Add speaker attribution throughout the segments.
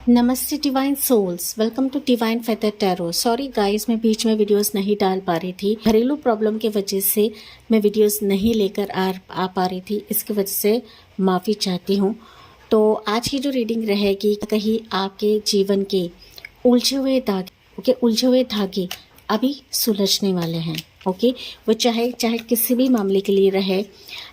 Speaker 1: नमस्ते divine souls, welcome to Divine Feather Tarot. Sorry guys, मैं बीच में वीडियोस नहीं डाल पा रही थी। घरेलू प्रॉब्लम की वजह से मैं वीडियोस नहीं लेकर आ पा रही थी। इसकी वजह से माफ़ी चाहती हूँ। तो आज की जो रीडिंग रहेगी, कहीं आपके जीवन के उलझे हुए धागे अभी सुलझने वाले हैं। ओके, वो चाहे किसी भी मामले के लिए रहे,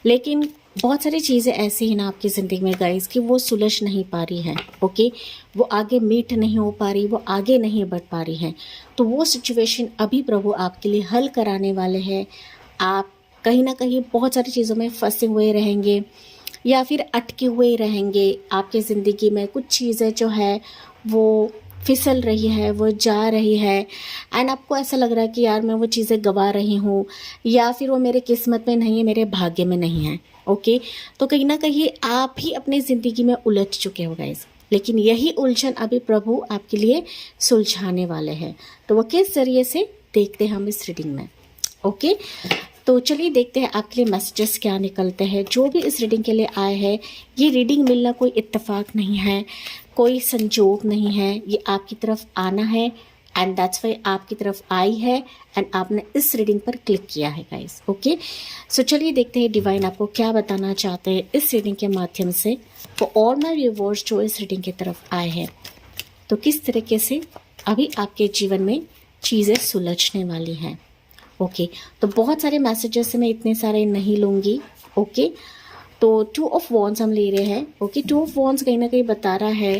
Speaker 1: लेकिन बहुत सारी चीज़ें ऐसी हैं ना आपकी ज़िंदगी में गाइस कि वो सुलझ नहीं पा रही हैं। ओके, वो आगे मीट नहीं हो पा रही, वो आगे नहीं बढ़ पा रही हैं। तो वो सिचुएशन अभी प्रभु आपके लिए हल कराने वाले हैं। आप कहीं ना कहीं बहुत सारी चीज़ों में फंसे हुए रहेंगे या फिर अटके हुए रहेंगे। आपकी ज़िंदगी में कुछ चीज़ें जो है वो फिसल रही है, वो जा रही है, एंड आपको ऐसा लग रहा है कि यार मैं वो चीज़ें गवा रही हूँ, या फिर वो मेरे किस्मत में नहीं है, मेरे भाग्य में नहीं है। ओके, तो कहीं ना कहीं आप ही अपनी ज़िंदगी में उलझ चुके हो गाइस, लेकिन यही उलझन अभी प्रभु आपके लिए सुलझाने वाले हैं। तो वो किस जरिए से देखते हैं हम इस रीडिंग में। ओके, तो चलिए देखते हैं आपके लिए मैसेजेस क्या निकलते हैं। जो भी इस रीडिंग के लिए आए हैं, ये रीडिंग मिलना कोई इत्तेफाक नहीं है, कोई संजोग नहीं है, ये आपकी तरफ आना है, एंड दैट्स वाई आपकी तरफ आई है एंड आपने इस रीडिंग पर क्लिक किया है गाइस। ओके, सो चलिए देखते हैं डिवाइन आपको क्या बताना चाहते हैं इस रीडिंग के माध्यम से। फॉर ऑल माय व्यूअर्स जो इस रीडिंग की तरफ आए हैं, तो किस तरीके से अभी आपके जीवन में चीज़ें सुलझने वाली हैं। ओके, तो बहुत सारे मैसेजेस मैं इतने सारे नहीं लूँगी। ओके, तो 2 ऑफ वॉन्ड्स हम ले रहे हैं। ओके, 2 ऑफ वॉन्ड्स कहीं ना कहीं बता रहा है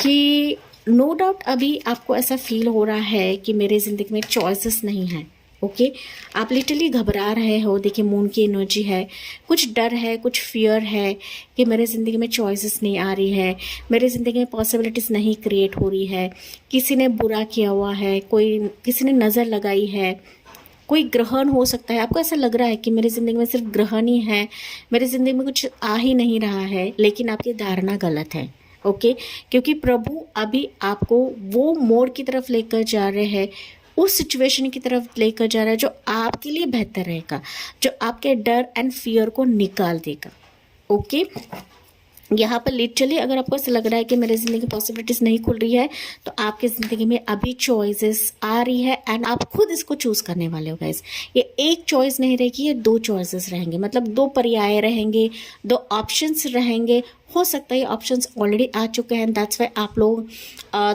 Speaker 1: कि नो डाउट अभी आपको ऐसा फील हो रहा है कि मेरे ज़िंदगी में चॉइसेस नहीं है। ओके, आप लिटरली घबरा रहे हो। देखिए, मून की एनर्जी है, कुछ डर है, कुछ फियर है कि मेरे ज़िंदगी में चॉइसेस नहीं आ रही है, मेरे ज़िंदगी में पॉसिबिलिटीज़ नहीं क्रिएट हो रही है, किसी ने बुरा किया हुआ है, किसी ने नज़र लगाई है, कोई ग्रहण हो सकता है। आपको ऐसा लग रहा है कि मेरी ज़िंदगी में सिर्फ ग्रहण ही है, मेरी ज़िंदगी में कुछ आ ही नहीं रहा है, लेकिन आपकी धारणा गलत है। ओके, क्योंकि प्रभु अभी आपको वो मोड़ की तरफ लेकर जा रहे हैं, उस सिचुएशन की तरफ लेकर जा रहा है जो आपके लिए बेहतर रहेगा, जो आपके डर एंड फियर को निकाल देगा। ओके, यहाँ पर लिटरली अगर आपको ऐसा लग रहा है कि मेरी ज़िंदगी पॉसिबिलिटीज़ नहीं खुल रही है, तो आपकी ज़िंदगी में अभी चॉइसेस आ रही है एंड आप खुद इसको चूज़ करने वाले हो गाइस। ये एक चॉइस नहीं रहेगी, ये 2 चॉइसेस रहेंगे, मतलब 2 पर्याय रहेंगे, 2 ऑप्शंस रहेंगे। हो सकता है ये ऑप्शंस ऑलरेडी आ चुके हैं, दैट्स वाई आप लोग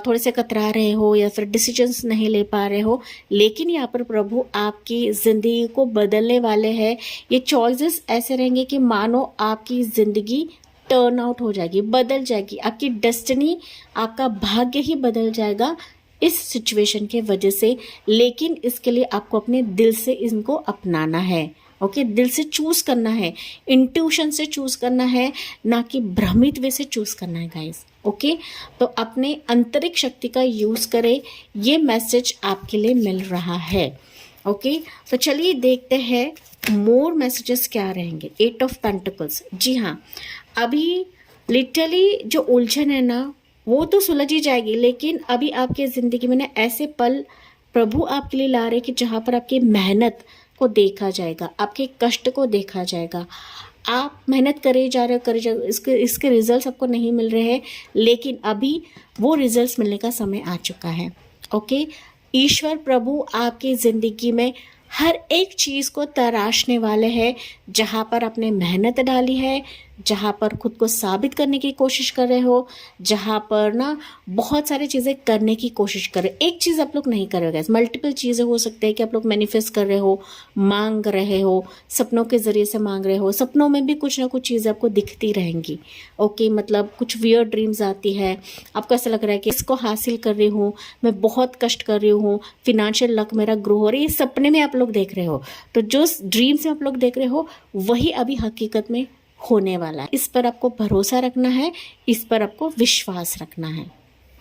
Speaker 1: थोड़े से कतरा रहे हो या फिर डिसीजंस नहीं ले पा रहे हो, लेकिन यहाँ पर प्रभु आपकी ज़िंदगी को बदलने वाले हैं। ये चॉइसेस ऐसे रहेंगे कि मानो आपकी ज़िंदगी टर्न आउट हो जाएगी, बदल जाएगी, आपकी डेस्टिनी, आपका भाग्य ही बदल जाएगा इस सिचुएशन के वजह से। लेकिन इसके लिए आपको अपने दिल से इनको अपनाना है। ओके, दिल से चूज करना है, इंट्यूशन से चूज करना है, ना कि भ्रमित वे से चूज करना है गाइस। ओके, तो अपने आंतरिक शक्ति का यूज करें, ये मैसेज आपके लिए मिल रहा है। ओके, तो चलिए देखते हैं मोर मैसेजेस क्या रहेंगे। 8 ऑफ पेंटिकल्स, जी हाँ, अभी लिटरली जो उलझन है ना वो तो सुलझ ही जाएगी, लेकिन अभी आपके ज़िंदगी में ना ऐसे पल प्रभु आपके लिए ला रहे कि जहाँ पर आपकी मेहनत को देखा जाएगा, आपके कष्ट को देखा जाएगा। आप मेहनत करे जा रहे हो, इसके रिजल्ट्स आपको नहीं मिल रहे हैं, लेकिन अभी वो रिजल्ट्स मिलने का समय आ चुका है। ओके, ईश्वर प्रभु आपकी ज़िंदगी में हर एक चीज़ को तराशने वाले हैं, जहाँ पर आपने मेहनत डाली है, जहाँ पर खुद को साबित करने की कोशिश कर रहे हो, जहाँ पर ना बहुत सारी चीज़ें करने की कोशिश कर रहे हो। एक चीज़ आप लोग नहीं कर रहे हो गैस, मल्टीपल चीज़ें हो सकते हैं कि आप लोग मैनिफेस्ट कर रहे हो, मांग रहे हो, सपनों के ज़रिए से मांग रहे हो, सपनों में भी कुछ ना कुछ चीज़ें आपको दिखती रहेंगी। ओके, मतलब कुछ वियर्ड ड्रीम्स आती है, आपको ऐसा लग रहा है कि इसको हासिल कर रही हूँ, मैं बहुत कष्ट कर रही हूँ, फिनेंशियल लक मेरा ग्रो हो रही है, ये सपने में आप लोग देख रहे हो। तो जो ड्रीम्स में आप लोग देख रहे हो वही अभी हकीकत में होने वाला है। इस पर आपको भरोसा रखना है, इस पर आपको विश्वास रखना है।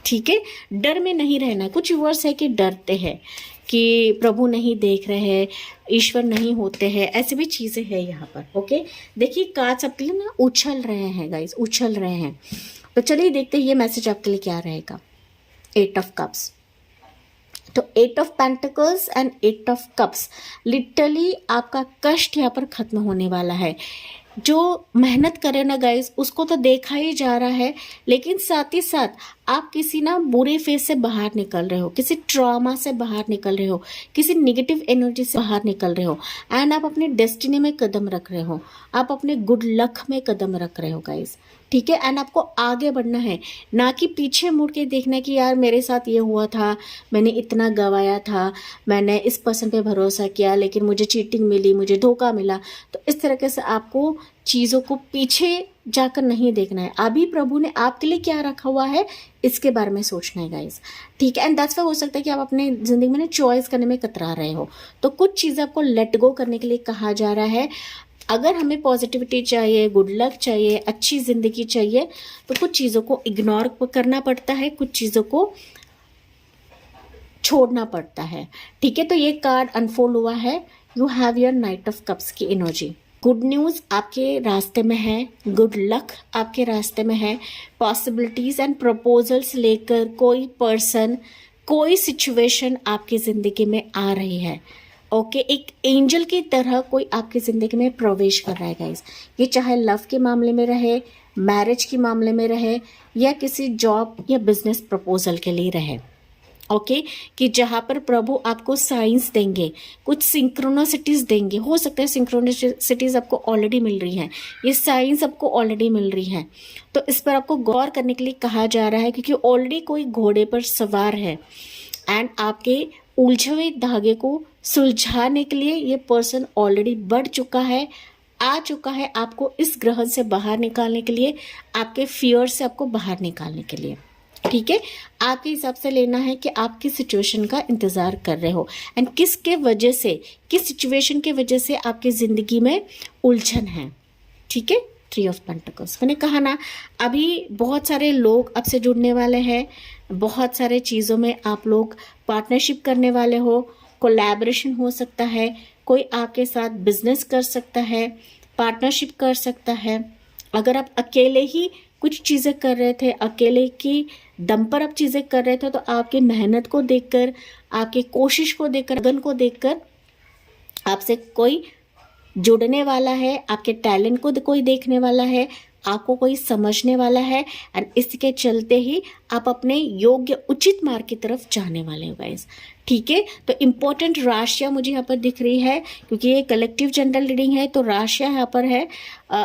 Speaker 1: ठीक है, डर में नहीं रहना। कुछ व्यूअर्स है कि डरते हैं कि प्रभु नहीं देख रहे हैं, ईश्वर नहीं होते हैं, ऐसी भी चीज़ें हैं यहाँ पर। ओके, देखिए कार्ड्स आपके लिए ना उछल रहे हैं गाइस, उछल रहे हैं। तो चलिए देखते हैं ये मैसेज आपके लिए क्या रहेगा। 8 ऑफ कप्स, तो 8 of pentacles and 8 of cups, literally आपका कष्ट यहाँ पर खत्म होने वाला है। जो मेहनत करे ना गाइस, उसको तो देखा ही जा रहा है, लेकिन साथ ही साथ आप किसी ना बुरे फेज से बाहर निकल रहे हो, किसी ट्रॉमा से बाहर निकल रहे हो, किसी नेगेटिव एनर्जी से बाहर निकल रहे हो, एंड आप अपने डेस्टिनी में कदम रख रहे हो, आप अपने गुड लक में कदम रख रहे हो गाइस, ठीक है। एंड आपको आगे बढ़ना है, ना कि पीछे मुड़ के देखना कि यार मेरे साथ ये हुआ था, मैंने इतना गवाया था, मैंने इस पर्सन पे भरोसा किया लेकिन मुझे चीटिंग मिली, मुझे धोखा मिला। तो इस तरीके से आपको चीज़ों को पीछे जाकर नहीं देखना है, अभी प्रभु ने आपके लिए क्या रखा हुआ है इसके बारे में सोचना है गाइस, ठीक है। एंड दैट्स व्हाई हो सकता है कि आप अपने ज़िंदगी में ना चॉइस करने में कतरा रहे हो, तो कुछ चीज़ें आपको लेट गो करने के लिए कहा जा रहा है। अगर हमें पॉजिटिविटी चाहिए, गुड लक चाहिए, अच्छी ज़िंदगी चाहिए, तो कुछ चीज़ों को इग्नोर करना पड़ता है, कुछ चीज़ों को छोड़ना पड़ता है, ठीक है। तो ये कार्ड अनफोल्ड हुआ है, you have your night of cups की एनर्जी। गुड न्यूज़ आपके रास्ते में है, गुड लक आपके रास्ते में है, पॉसिबिलिटीज़ एंड प्रपोजल्स लेकर कोई पर्सन, कोई सिचुएशन आपकी ज़िंदगी में आ रही है, ओके। एक एंजल की तरह कोई आपकी ज़िंदगी में प्रवेश कर रहा है गाइस, ये चाहे लव के मामले में रहे, मैरिज के मामले में रहे, या किसी जॉब या बिजनेस प्रपोजल के लिए रहे, ओके कि जहाँ पर प्रभु आपको साइंस देंगे, कुछ सिंक्रोनोसिटीज़ देंगे। हो सकता है सिंक्रोनोसिटीज़ आपको ऑलरेडी मिल रही हैं, ये साइंस आपको ऑलरेडी मिल रही हैं, तो इस पर आपको गौर करने के लिए कहा जा रहा है, क्योंकि ऑलरेडी कोई घोड़े पर सवार है एंड आपके उलझे हुए धागे को सुलझाने के लिए ये पर्सन ऑलरेडी बढ़ चुका है, आ चुका है आपको इस ग्रहण से बाहर निकालने के लिए, आपके फियर से आपको बाहर निकालने के लिए, ठीक है। आपके हिसाब से लेना है कि आप किस सिचुएशन का इंतज़ार कर रहे हो एंड किसके वजह से, किस सिचुएशन के वजह से आपकी ज़िंदगी में उलझन है, ठीक है। 3 ऑफ पेंटिकल्स, मैंने कहा ना अभी बहुत सारे लोग आपसे जुड़ने वाले हैं, बहुत सारे चीज़ों में आप लोग पार्टनरशिप करने वाले हो, कोलैबोरेशन हो सकता है, कोई आपके साथ बिजनेस कर सकता है, पार्टनरशिप कर सकता है। अगर आप अकेले ही कुछ चीज़ें कर रहे थे, अकेले की दम पर आप चीज़ें कर रहे थे, तो आपकी मेहनत को देखकर, आपकी कोशिश को देखकर, लगन को देखकर आपसे कोई जुड़ने वाला है, आपके टैलेंट को कोई देखने वाला है, आपको कोई समझने वाला है, और इसके चलते ही आप अपने योग्य उचित मार्ग की तरफ जाने वाले हो गाइस, ठीक है। तो इम्पोर्टेंट राशियाँ मुझे यहाँ पर दिख रही है, क्योंकि ये कलेक्टिव जनरल रीडिंग है, तो राशियाँ यहाँ पर है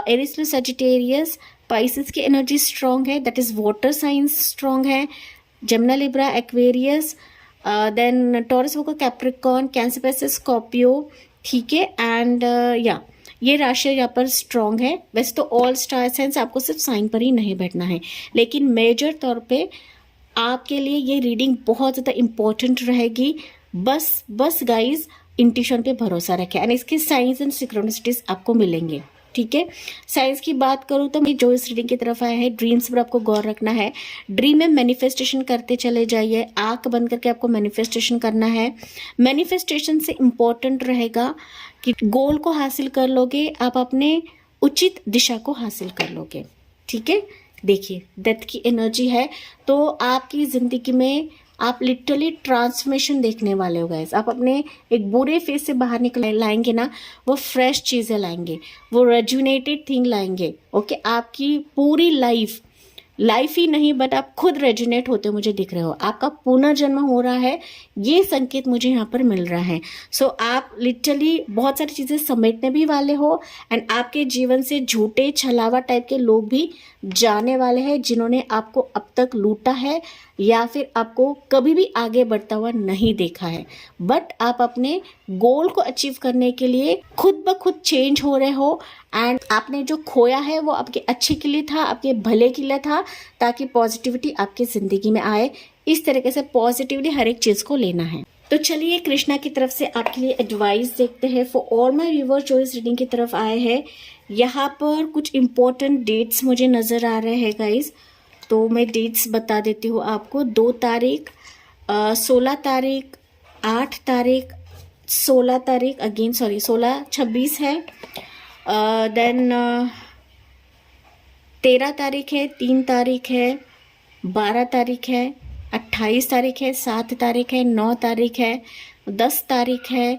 Speaker 1: एरिस प्लस सजिटेरियस, पाइसेस की एनर्जी स्ट्रॉन्ग है, that is water signs strong है, Gemini Libra Aquarius, then Taurus वोको कैप्रिकॉर्न, कैंसर पैसिस स्कॉर्पियो, ठीक है। एंड या ये राशि यहाँ पर स्ट्रॉन्ग है। वैसे तो ऑल स्टार साइंस आपको सिर्फ साइन पर ही नहीं बैठना है, लेकिन मेजर तौर पे आपके लिए ये रीडिंग बहुत ज़्यादा इम्पोर्टेंट रहेगी। बस गाइज इंट्यूशन पे भरोसा रखें एंड इसके साइंस एंड सिक्रोनिसिटीज आपको मिलेंगे, ठीक है। साइंस की बात करूँ तो मैं जो इस रीडिंग की तरफ आया है, ड्रीम्स पर आपको गौर रखना है, ड्रीम में मैनिफेस्टेशन करते चले जाइए, आंख बंद करके आपको मैनिफेस्टेशन करना है। मैनिफेस्टेशन से इम्पोर्टेंट रहेगा कि गोल को हासिल कर लोगे, आप अपने उचित दिशा को हासिल कर लोगे, ठीक है। देखिए डेथ की एनर्जी है, तो आपकी ज़िंदगी में आप लिटरली ट्रांसफॉर्मेशन देखने वाले हो गाइस। आप अपने एक बुरे फेज से बाहर निकल लाएंगे ना, वो फ्रेश चीज़ें लाएंगे, वो रेजुनेटेड थिंग लाएंगे, ओके। आपकी पूरी लाइफ ही नहीं बट आप खुद रेजुनेट होते मुझे दिख रहे हो, आपका पुनर्जन्म हो रहा है, ये संकेत मुझे यहाँ पर मिल रहा है। सो आप लिटरली बहुत सारी चीज़ें समेटने भी वाले हो एंड आपके जीवन से झूठे छलावा टाइप के लोग भी जाने वाले हैं, जिन्होंने आपको अब तक लूटा है या फिर आपको कभी भी आगे बढ़ता हुआ नहीं देखा है। बट आप अपने गोल को अचीव करने के लिए खुद ब खुद चेंज हो रहे हो एंड आपने जो खोया है वो आपके अच्छे के लिए था, आपके भले के लिए था, ताकि पॉजिटिविटी आपकी ज़िंदगी में आए। इस तरीके से पॉजिटिवली हर एक चीज़ को लेना है। तो चलिए कृष्णा की तरफ से आपके लिए एडवाइस देखते हैं फॉर ऑल माय व्यूअर्स जो इस रीडिंग की तरफ आए हैं। यहाँ पर कुछ इम्पोर्टेंट डेट्स मुझे नज़र आ रहे हैं गाइज, तो मैं डेट्स बता देती हूँ आपको। 2 तारीख, 16 तारीख, 8 तारीख, 16 तारीख, 16-26 है, देन 13 तारीख है, 3 तारीख है, 12 तारीख है, 28 तारीख है, 7 तारीख है, 9 तारीख है, 10 तारीख है,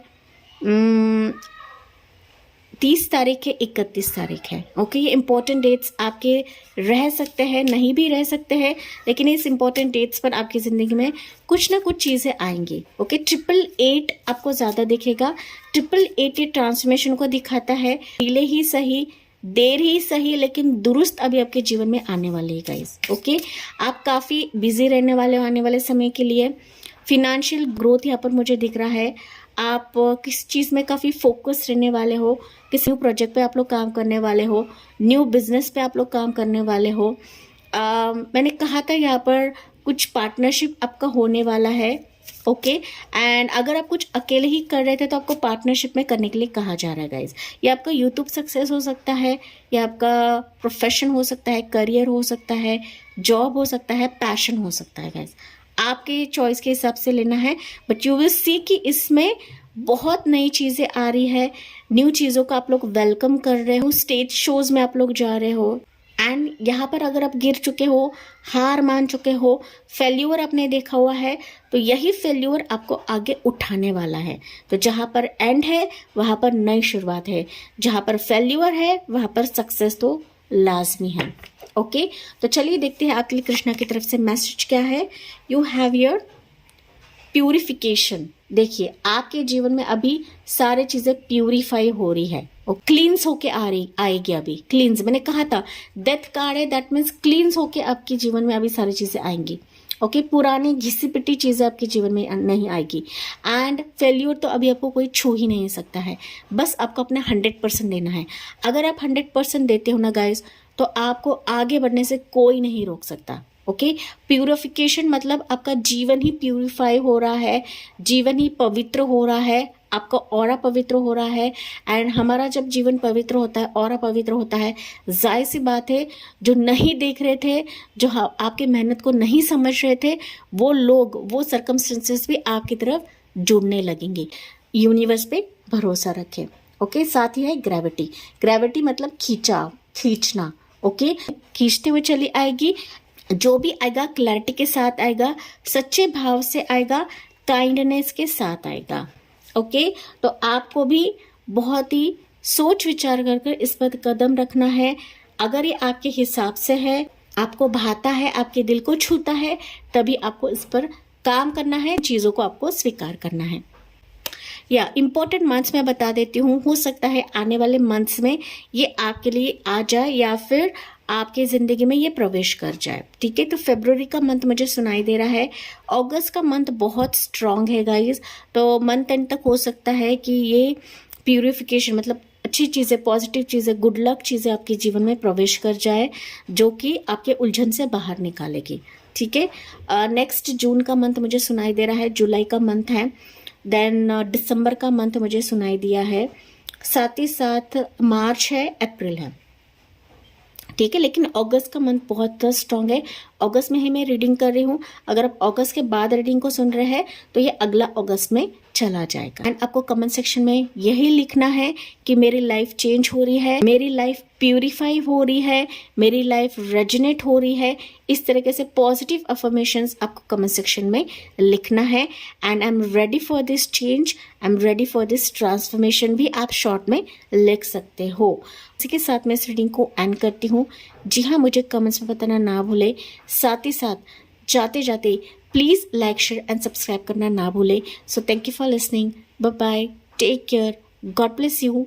Speaker 1: 30 तारीख है, 31 तारीख है। ओके, ये इंपॉर्टेंट डेट्स आपके रह सकते हैं, नहीं भी रह सकते हैं, लेकिन इस इंपॉर्टेंट डेट्स पर आपकी ज़िंदगी में कुछ ना कुछ चीज़ें आएंगी। ओके, 888 आपको ज़्यादा दिखेगा। 888 ट्रांसफॉर्मेशन को दिखाता है। डिले ही सही, देर ही सही, लेकिन दुरुस्त अभी आपके जीवन में आने वाले है गाइस। ओके, आप काफ़ी बिजी रहने वाले हो आने वाले समय के लिए। फिनेंशियल ग्रोथ यहाँ पर मुझे दिख रहा है। आप किस चीज़ में काफ़ी फोकस रहने वाले हो, किसी न्यू प्रोजेक्ट पे आप लोग काम करने वाले हो, न्यू बिजनेस पे आप लोग काम करने वाले हो। मैंने कहा था यहाँ पर कुछ पार्टनरशिप आपका होने वाला है। ओके, एंड अगर आप कुछ अकेले ही कर रहे थे तो आपको पार्टनरशिप में करने के लिए कहा जा रहा है गाइज। ये आपका यूट्यूब सक्सेस हो सकता है, या आपका प्रोफेशन हो सकता है, करियर हो सकता है, जॉब हो सकता है, पैशन हो सकता है गाइज। आपके चॉइस के हिसाब से लेना है, बट यू विल सी कि इसमें बहुत नई चीज़ें आ रही है। न्यू चीज़ों का आप लोग वेलकम कर रहे हो, स्टेज शोज में आप लोग जा रहे हो। एंड यहाँ पर अगर आप गिर चुके हो, हार मान चुके हो, फेल्यूर आपने देखा हुआ है, तो यही फेल्यूर आपको आगे उठाने वाला है। तो जहाँ पर एंड है वहाँ पर नई शुरुआत है, जहाँ पर फेल्यूर है वहाँ पर सक्सेस तो लाजमी है। ओके, तो चलिए देखते हैं आपके लिए कृष्णा की तरफ से मैसेज क्या है। You have your purification. देखिए, आपके जीवन में अभी सारी चीजें प्यूरिफाई हो रही है और क्लींस होके आएगी अभी। क्लींस, मैंने कहा था डेथ कार्ड है, दैट मीन्स क्लींस होके आपके जीवन में अभी सारी चीजें आएंगी। ओके, पुरानी घिसी पिटी चीजें आपके जीवन में नहीं आएगी। एंड फेल्यूर तो अभी आपको कोई छू ही नहीं सकता है, बस आपको अपना 100% देना है। अगर आप 100% देते हो ना गाइस, तो आपको आगे बढ़ने से कोई नहीं रोक सकता। ओके, प्यूरिफिकेशन मतलब आपका जीवन ही प्यूरिफाई हो रहा है, जीवन ही पवित्र हो रहा है, आपका ऑरा पवित्र हो रहा है। एंड हमारा जब जीवन पवित्र होता है, ऑरा पवित्र होता है, जाहिर सी बात है जो नहीं देख रहे थे, जो आपकी मेहनत को नहीं समझ रहे थे, वो लोग, वो सर्कमस्टेंसेस भी आपकी तरफ जुड़ने लगेंगे। यूनिवर्स पे भरोसा रखें। ओके, साथ ही है ग्रेविटी। ग्रेविटी मतलब खींचाव, खींचना। ओके, खींचते हुए चली आएगी। जो भी आएगा क्लैरिटी के साथ आएगा, सच्चे भाव से आएगा, काइंडनेस के साथ आएगा। ओके, तो आपको भी बहुत ही सोच विचार कर इस पर कदम रखना है। अगर ये आपके हिसाब से है, आपको भाता है, आपके दिल को छूता है, तभी आपको इस पर काम करना है, चीज़ों को आपको स्वीकार करना है। या इम्पोर्टेंट मंथ्स मैं बता देती हूँ, हो सकता है आने वाले मंथ्स में ये आपके लिए आ जाए या फिर आपके ज़िंदगी में ये प्रवेश कर जाए। ठीक है, तो फरवरी का मंथ मुझे सुनाई दे रहा है। अगस्त का मंथ बहुत स्ट्रांग है गाइस, तो मंथ एंड तक हो सकता है कि ये प्यूरिफिकेशन मतलब अच्छी चीज़ें, पॉजिटिव चीज़ें, गुड लक चीज़ें आपके जीवन में प्रवेश कर जाए, जो कि आपके उलझन से बाहर निकालेगी। ठीक है, नेक्स्ट जून का मंथ मुझे सुनाई दे रहा है, जुलाई का मंथ है, देन दिसंबर का मंथ मुझे सुनाई दिया है, साथ ही साथ मार्च है, अप्रैल है। ठीक है, लेकिन अगस्त का मंथ बहुत स्ट्रांग है। अगस्त में ही मैं रीडिंग कर रही हूँ। अगर आप अगस्त के बाद रीडिंग को सुन रहे हैं तो ये अगला अगस्त में चला जाएगा। एंड आपको कमेंट सेक्शन में यही लिखना है कि मेरी लाइफ चेंज हो रही है, मेरी लाइफ प्यूरिफाई हो रही है, मेरी लाइफ रेजोनेट हो रही है। इस तरीके से पॉजिटिव अफर्मेशंस आपको कमेंट सेक्शन में लिखना है। And I am ready for this change, I am ready for this transformation भी आप शॉर्ट में लिख सकते हो। इसी के साथ मैं इस रीडिंग को एंड करती हूँ। जी हाँ, मुझे कमेंट्स में बताना ना भूले। साथ ही साथ जाते जाते please like, share and subscribe करना ना भूले। So thank you for listening. Bye bye, take care, God bless you.